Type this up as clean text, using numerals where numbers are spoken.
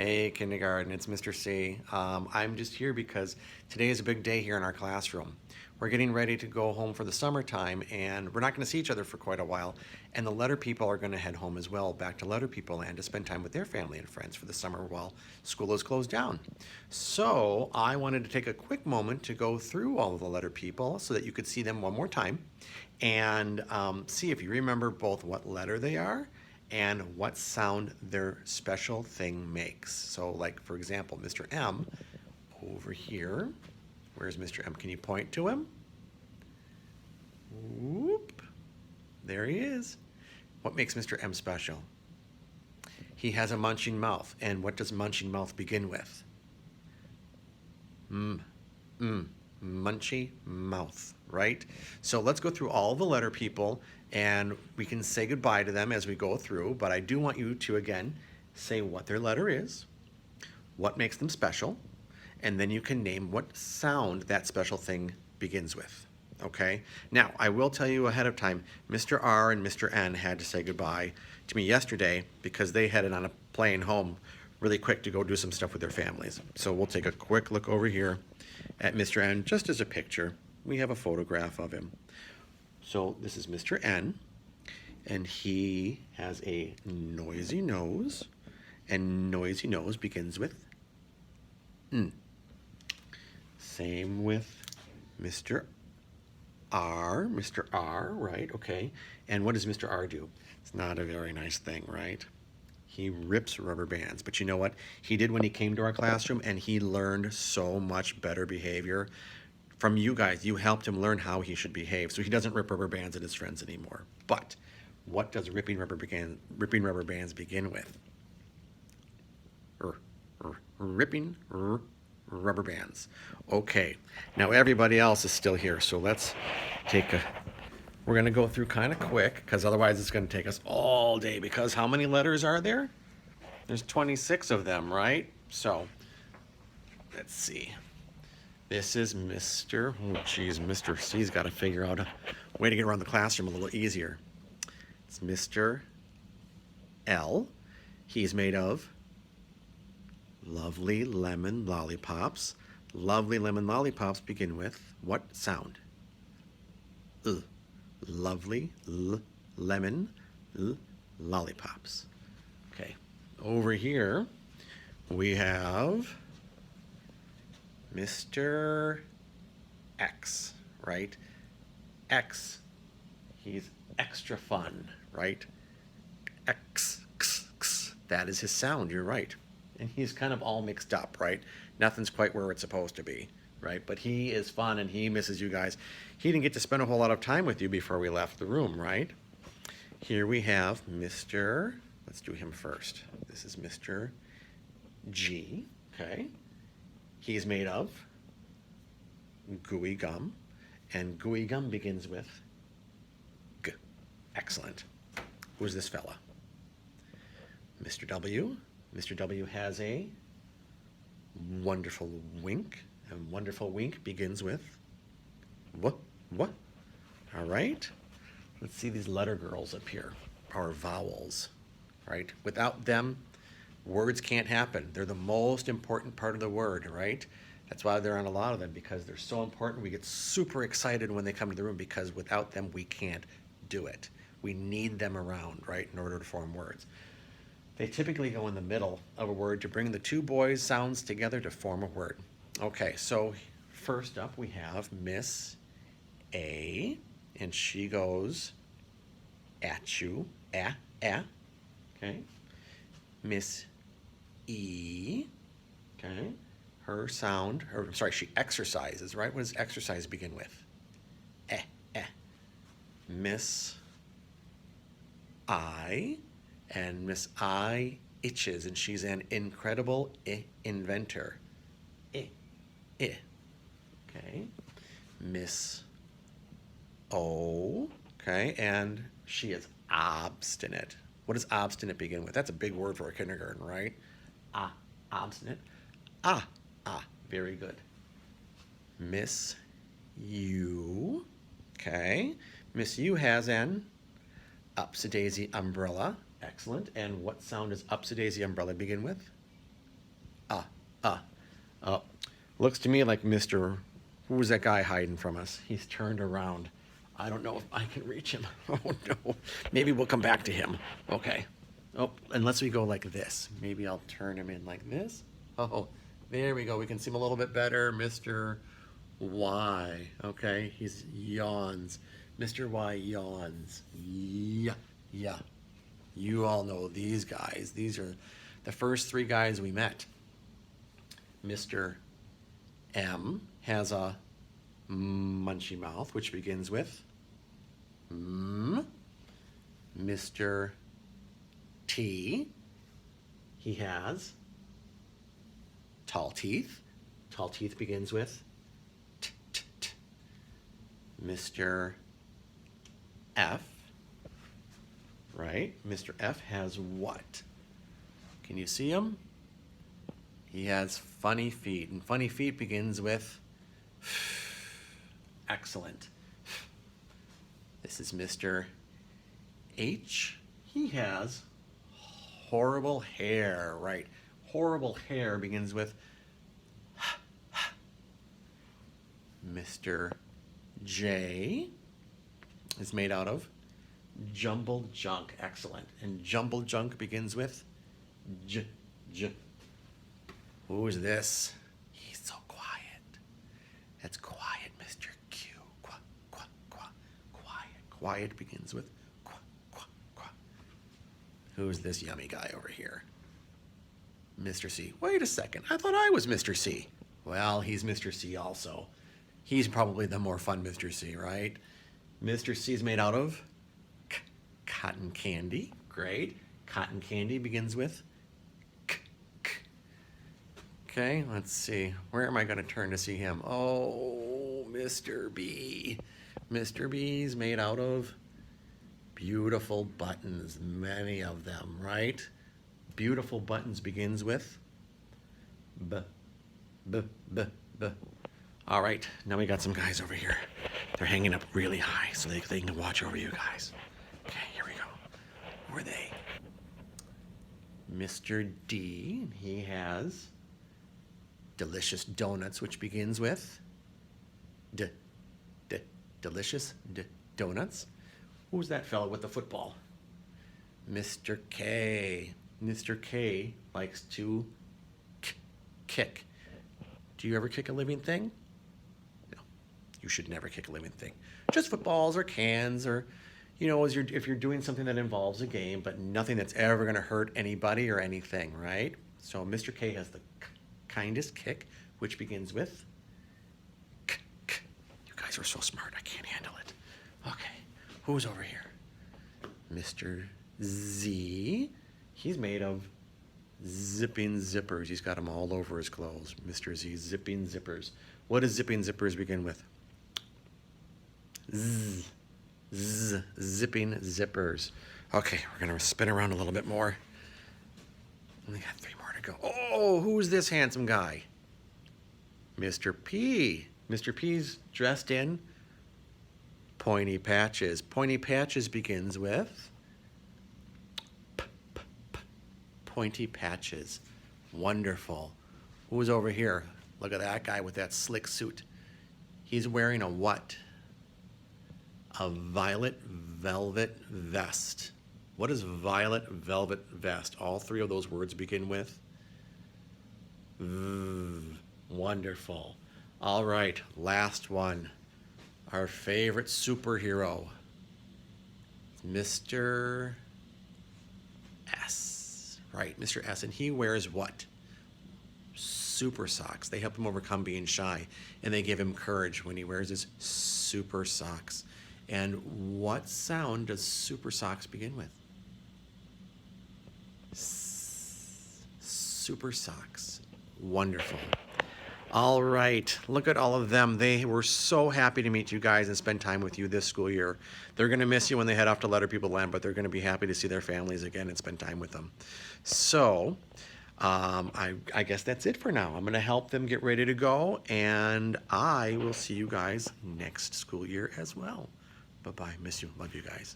Hey, kindergarten, it's Mr. C. I'm just here because today is a big day here in our classroom. We're getting ready to go home for the summertime, and we're not going to see each other for quite a while. And the letter people are going to head home as well, back to letter people land to spend time with their family and friends for the summer while school is closed down. So I wanted to take a quick moment to go through all of the letter people so that you could see them one more time and see if you remember both what letter they are and what sound their special thing makes. So like, for example, Mr. M over here. Where's Mr. M? Can you point to him? Whoop. There he is. What makes Mr. M special? He has a munching mouth. And what does munching mouth begin with? Munchy mouth, right? So let's go through all the letter people and we can say goodbye to them as we go through, but I do want you to, again, say what their letter is, what makes them special, and then you can name what sound that special thing begins with, okay? Now, I will tell you ahead of time, Mr. R and Mr. N had to say goodbye to me yesterday because they headed on a plane home really quick to go do some stuff with their families. So we'll take a quick look over here at Mr. N just as a picture. We have a photograph of him. So this is Mr. N, and he has a noisy nose, and noisy nose begins with N. Same with Mr. R. Mr. R, right, okay. And what does Mr. R do? It's not a very nice thing, right? He rips rubber bands, but you know what? He did when he came to our classroom, and he learned so much better behavior from you guys. You helped him learn how he should behave, so he doesn't rip rubber bands at his friends anymore. But what does ripping rubber bands begin with? Ripping rubber bands. Okay, now everybody else is still here, so let's take a... We're going to go through kind of quick, because otherwise it's going to take us all day, because how many letters are there? There's 26 of them, right? So, let's see. This is Mr. Oh, geez, Mr. C's got to figure out a way to get around the classroom a little easier. It's Mr. L. He's made of lovely lemon lollipops. Lovely lemon lollipops begin with what sound? Lovely lemon lollipops. Okay, over here we have Mr. X, right? X, he's extra fun, right? X, x, x, that is his sound, you're right. And he's kind of all mixed up, right? Nothing's quite where it's supposed to be, right? But he is fun and he misses you guys. He didn't get to spend a whole lot of time with you before we left the room, right? Here we have Mr. Let's do him first. This is Mr. G, okay? He's made of gooey gum, and gooey gum begins with G. Excellent. Who's this fella? Mr. W. Mr. W has a wonderful wink, and wonderful wink begins with what? All right. Let's see these letter girls up here, our vowels, right? Without them, words can't happen. They're the most important part of the word, right? That's why they're on a lot of them, because they're so important. We get super excited when they come to the room because without them, we can't do it. We need them around, right, in order to form words. They typically go in the middle of a word to bring the two boys' sounds together to form a word. Okay, so first up we have Miss A, and she goes at you, okay. Miss E, okay. Her sound, or I'm sorry, she exercises, right? What does exercise begin with? Eh. Miss I, and Miss I itches, and she's an incredible inventor. Okay. Miss O, okay, and she is obstinate. What does obstinate begin with? That's a big word for a kindergarten, right? Obstinate. Very good. Miss U, okay. Miss U has an upsy-daisy umbrella. Excellent. And what sound does upsy-daisy umbrella begin with? uh, uh. Oh, looks to me like Mr. Who was that guy hiding from us? He's turned around. I don't know if I can reach him. Oh no. Maybe we'll come back to him. Okay. Oh, unless we go like this. Maybe I'll turn him in like this. Oh, there we go. We can see him a little bit better. Mr. Y. Okay, he's yawns. Mr. Y yawns. Yeah, yeah. You all know these guys. These are the first three guys we met. Mr. M has a munchy mouth, which begins with M. Mr. T, he has tall teeth. Tall teeth begins with t, t, t. Mr. F, right? Mr. F has what? Can you see him? He has funny feet, and funny feet begins with excellent. This is Mr. H. He has horrible hair, right? Horrible hair begins with Mr. J is made out of jumbled junk, excellent. And jumbled junk begins with J, J. Who is this? He's so quiet. That's quiet, Mr. Q. Qua, qua, qua. Quiet. Quiet begins with qua, qua, qua. Who's this yummy guy over here? Mr. C. Wait a second. I thought I was Mr. C. Well, he's Mr. C also. He's probably the more fun Mr. C, right? Mr. C is made out of cotton candy. Great. Cotton candy begins with Okay, let's see. Where am I going to turn to see him? Oh, Mr. B. Mr. B's made out of beautiful buttons, many of them, right? Beautiful buttons begins with B, B, B, B. All right, now we got some guys over here. They're hanging up really high so they can watch over you guys. Okay, here we go. Who are they? Mr. D, he has delicious donuts, which begins with delicious donuts. Who's that fellow with the football? Mr. K. Mr. K likes to kick. Do you ever kick a living thing? No, you should never kick a living thing. Just footballs or cans or, you know, if you're doing something that involves a game, but nothing that's ever going to hurt anybody or anything, right? So Mr. K has the kindest kick, which begins with k, k. You guys are so smart, I can't handle it. Okay, who's over here? Mr. Z. He's made of zipping zippers. He's got them all over his clothes. Mr. Z, zipping zippers. What does zipping zippers begin with? Z, z, zipping zippers. Okay, we're gonna spin around a little bit more. Only got 3 more to go. Oh, who's this handsome guy? Mr. P. Mr. P's dressed in pointy patches. Pointy patches begins with pointy patches. Wonderful. Who's over here? Look at that guy with that slick suit. He's wearing a what? A violet velvet vest. What is violet velvet vest? All 3 of those words begin with V. Wonderful. All right, last one. Our favorite superhero, Mr. S. Right, Mr. S. And he wears what? Super socks. They help him overcome being shy, and they give him courage when he wears his super socks. And what sound does super socks begin with? Super socks. Wonderful. All right, look at all of them. They were so happy to meet you guys and spend time with you this school year. They're going to miss you when they head off to Letter People Land, but they're going to be happy to see their families again and spend time with them. So I guess that's it for now. I'm going to help them get ready to go, and I will see you guys next school year as well. Bye-bye. Miss you. Love you guys.